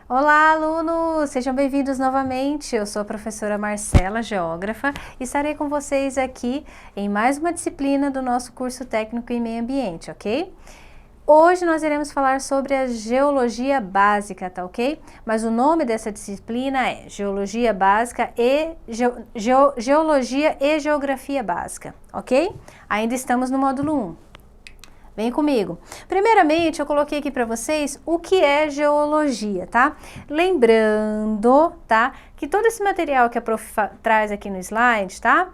Olá, alunos! Sejam bem-vindos novamente. Eu sou a professora Marcela, geógrafa, e estarei com vocês aqui em mais uma disciplina do nosso curso técnico em meio ambiente, ok? Hoje nós iremos falar sobre a geologia básica, tá ok? Mas o nome dessa disciplina é Geologia Básica e Geologia e Geografia Básica, ok? Ainda estamos no módulo 1. Vem comigo. Primeiramente, eu coloquei aqui para vocês o que é geologia, tá? Lembrando, tá? Que todo esse material que a prof traz aqui no slide, tá?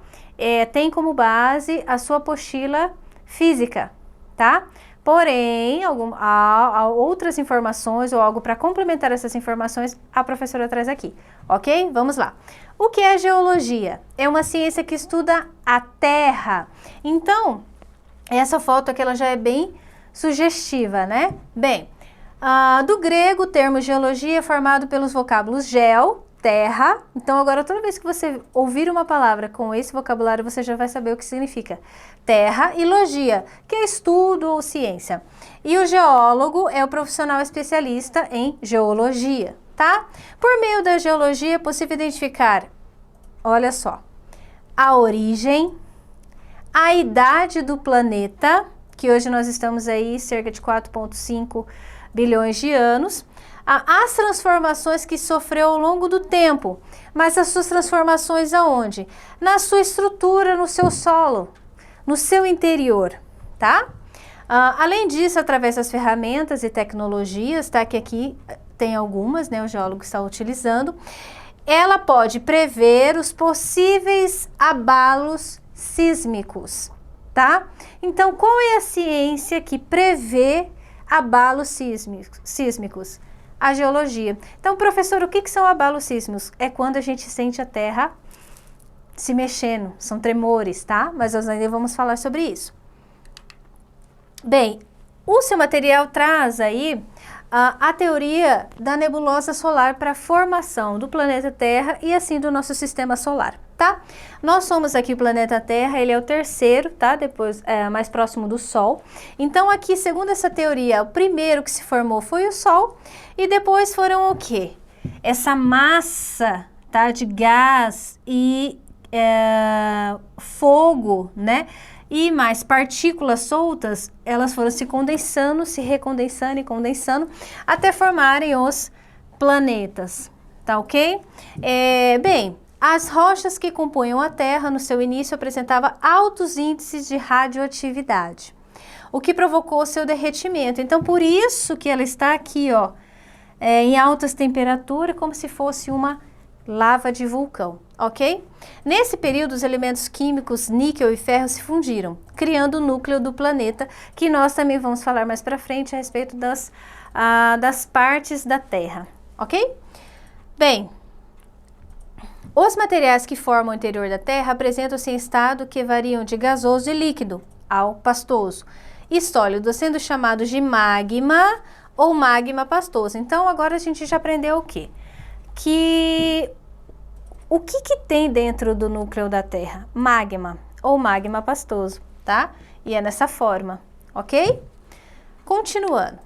Tem como base a sua apostila física, tá? Porém, há outras informações ou algo para complementar essas informações, a professora traz aqui, ok? Vamos lá. O que é geologia? É uma ciência que estuda a Terra. Então, essa foto aqui ela já é bem sugestiva, né? Bem, do grego, o termo geologia é formado pelos vocábulos geo, terra. Então, agora, toda vez que você ouvir uma palavra com esse vocabulário, você já vai saber o que significa terra, e logia, que é estudo ou ciência. E o geólogo é o profissional especialista em geologia, tá? Por meio da geologia é possível identificar, olha só, a origem, a idade do planeta, que hoje nós estamos aí cerca de 4,5 bilhões de anos, as transformações que sofreu ao longo do tempo, mas as suas transformações aonde? Na sua estrutura, no seu solo, no seu interior, tá? Além disso, através das ferramentas e tecnologias, tá? Que aqui tem algumas, né? O geólogo está utilizando, ela pode prever os possíveis abalos sísmicos, tá? Então, qual é a ciência que prevê abalos sísmicos? A geologia. Então, professor, o que são abalos sísmicos? É quando a gente sente a terra se mexendo, são tremores, tá? Mas nós ainda vamos falar sobre isso. Bem, o seu material traz aí a teoria da nebulosa solar para a formação do planeta Terra e assim do nosso sistema solar, tá? Nós somos aqui o planeta Terra, ele é o terceiro, tá? Depois, mais próximo do Sol. Então aqui, segundo essa teoria, o primeiro que se formou foi o Sol e depois foram o quê? Essa massa, tá? De gás e fogo, né? E mais partículas soltas, elas foram se condensando, se recondensando e condensando até formarem os planetas, tá ok? Bem, as rochas que compunham a Terra no seu início apresentavam altos índices de radioatividade, o que provocou seu derretimento. Então, por isso que ela está aqui, ó, em altas temperaturas, como se fosse uma lava de vulcão, ok? Nesse período, os elementos químicos níquel e ferro se fundiram, criando o núcleo do planeta, que nós também vamos falar mais para frente a respeito das partes da Terra, ok? Bem, os materiais que formam o interior da Terra apresentam-se em estado que variam de gasoso e líquido ao pastoso e sólido, sendo chamados de magma ou magma pastoso. Então, agora a gente já aprendeu o quê? O que tem dentro do núcleo da Terra? Magma ou magma pastoso, tá? E é nessa forma, ok? Continuando.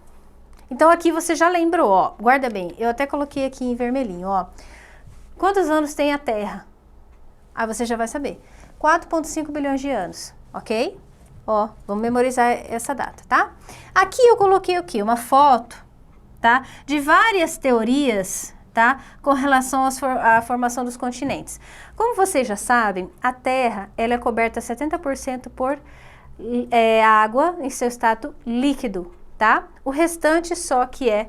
Então aqui você já lembrou, ó, guarda bem, eu até coloquei aqui em vermelhinho, ó. Quantos anos tem a Terra? Aí você já vai saber. 4,5 bilhões de anos, ok? Ó, vamos memorizar essa data, tá? Aqui eu coloquei o quê? Uma foto, tá? De várias teorias, tá? Com relação à formação dos continentes. Como vocês já sabem, a Terra ela é coberta 70% por água em seu estado líquido, tá? O restante só que é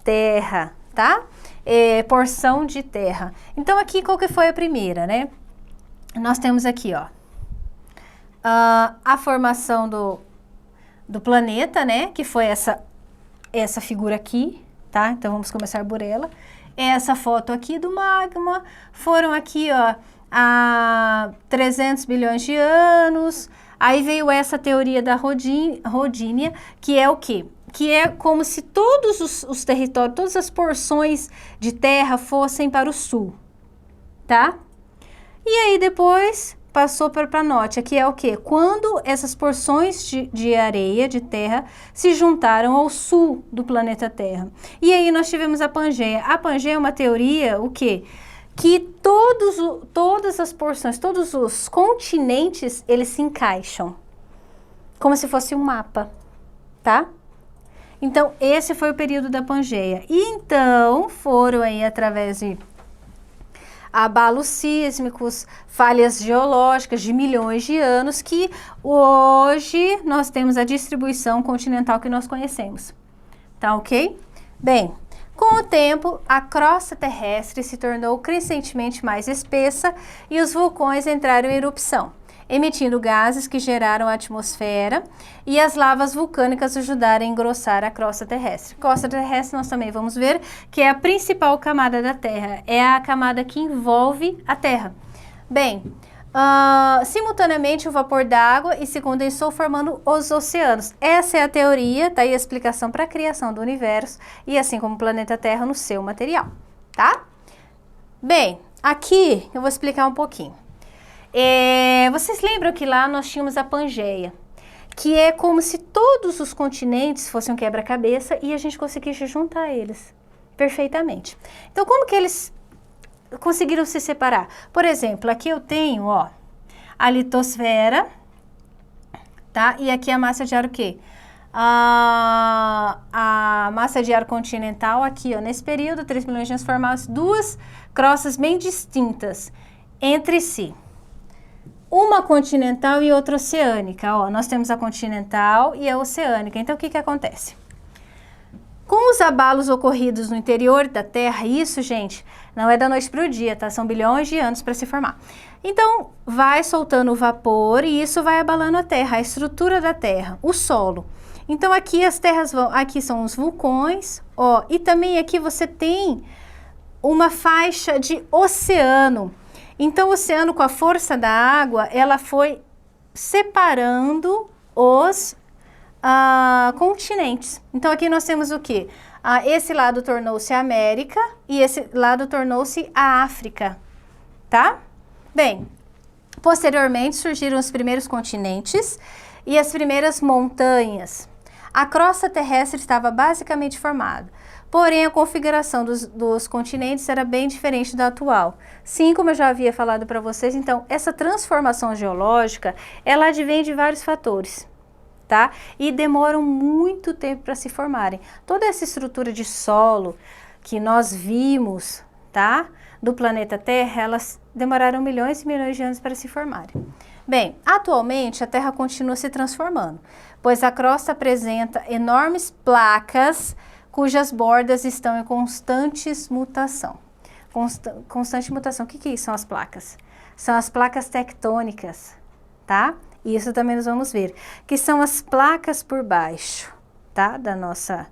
terra, tá? Porção de terra. Então aqui qual que foi a primeira, né? Nós temos aqui, ó, a formação do planeta, né? Que foi essa figura aqui, tá? Então vamos começar por ela. Essa foto aqui do magma, foram aqui, ó, há 300 bilhões de anos. Aí veio essa teoria da Rodínia, que é o quê? Que é como se todos os territórios, todas as porções de terra fossem para o sul, tá? E aí depois passou para o Planote, que é o quê? Quando essas porções de areia, de terra, se juntaram ao sul do planeta Terra. E aí nós tivemos a Pangeia. A Pangeia é uma teoria, o quê? Que todas as porções, todos os continentes, eles se encaixam. Como se fosse um mapa, tá? Então, esse foi o período da Pangeia. E então, foram aí através de abalos sísmicos, falhas geológicas de milhões de anos, que hoje nós temos a distribuição continental que nós conhecemos. Tá ok? Bem, com o tempo, a crosta terrestre se tornou crescentemente mais espessa e os vulcões entraram em erupção, emitindo gases que geraram a atmosfera, e as lavas vulcânicas ajudaram a engrossar a crosta terrestre. Crosta terrestre nós também vamos ver que é a principal camada da Terra, é a camada que envolve a Terra. Bem, simultaneamente o vapor d'água e se condensou formando os oceanos. Essa é a teoria, tá aí a explicação para a criação do universo e assim como o planeta Terra no seu material, tá? Bem, aqui eu vou explicar um pouquinho. Vocês lembram que lá nós tínhamos a Pangeia, que é como se todos os continentes fossem um quebra-cabeça e a gente conseguisse juntar eles perfeitamente. Então, como que eles conseguiram se separar? Por exemplo, aqui eu tenho, ó, a litosfera, tá? E aqui a massa de ar o quê? A massa de ar continental aqui, ó, nesse período, 3 milhões de anos, formaram duas crostas bem distintas entre si. Uma continental e outra oceânica, ó, nós temos a continental e a oceânica. Então, o que que acontece? Com os abalos ocorridos no interior da Terra, isso, gente, não é da noite para o dia, tá? São bilhões de anos para se formar. Então, vai soltando o vapor e isso vai abalando a Terra, a estrutura da Terra, o solo. Então, aqui as terras vão, aqui são os vulcões, ó, e também aqui você tem uma faixa de oceano. Então, o oceano, com a força da água, ela foi separando os continentes. Então, aqui nós temos o quê? Esse lado tornou-se a América e esse lado tornou-se a África, tá? Bem, posteriormente surgiram os primeiros continentes e as primeiras montanhas. A crosta terrestre estava basicamente formada. Porém, a configuração dos continentes era bem diferente da atual. Sim, como eu já havia falado para vocês, então, essa transformação geológica, ela advém de vários fatores, tá? E demoram muito tempo para se formarem. Toda essa estrutura de solo que nós vimos, tá? Do planeta Terra, elas demoraram milhões e milhões de anos para se formarem. Bem, atualmente a Terra continua se transformando, pois a crosta apresenta enormes placas cujas bordas estão em constantes mutação. Constante mutação. O que são as placas? São as placas tectônicas, tá? Isso também nós vamos ver, que são as placas por baixo, tá? Da nossa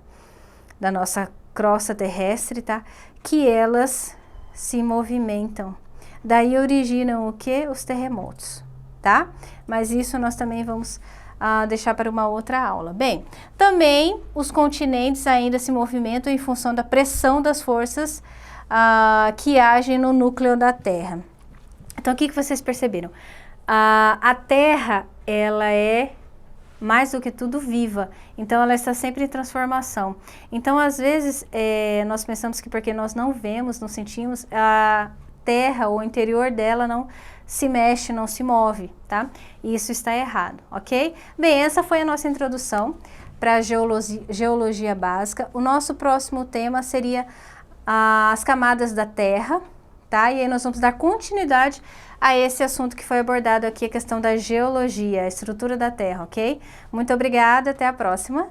crosta terrestre, tá? Que elas se movimentam. Daí originam o que? Os terremotos, tá? Mas isso nós também vamos deixar para uma outra aula. Bem, também os continentes ainda se movimentam em função da pressão das forças que agem no núcleo da Terra. Então, o que vocês perceberam? A Terra, ela é mais do que tudo viva, então ela está sempre em transformação. Então, às vezes, nós pensamos que porque nós não vemos, não sentimos, a Terra, o interior dela não se mexe, não se move, tá? E isso está errado, ok? Bem, essa foi a nossa introdução para a geologia básica. O nosso próximo tema seria as camadas da Terra, tá? E aí nós vamos dar continuidade a esse assunto que foi abordado aqui, a questão da geologia, a estrutura da Terra, ok? Muito obrigada, até a próxima.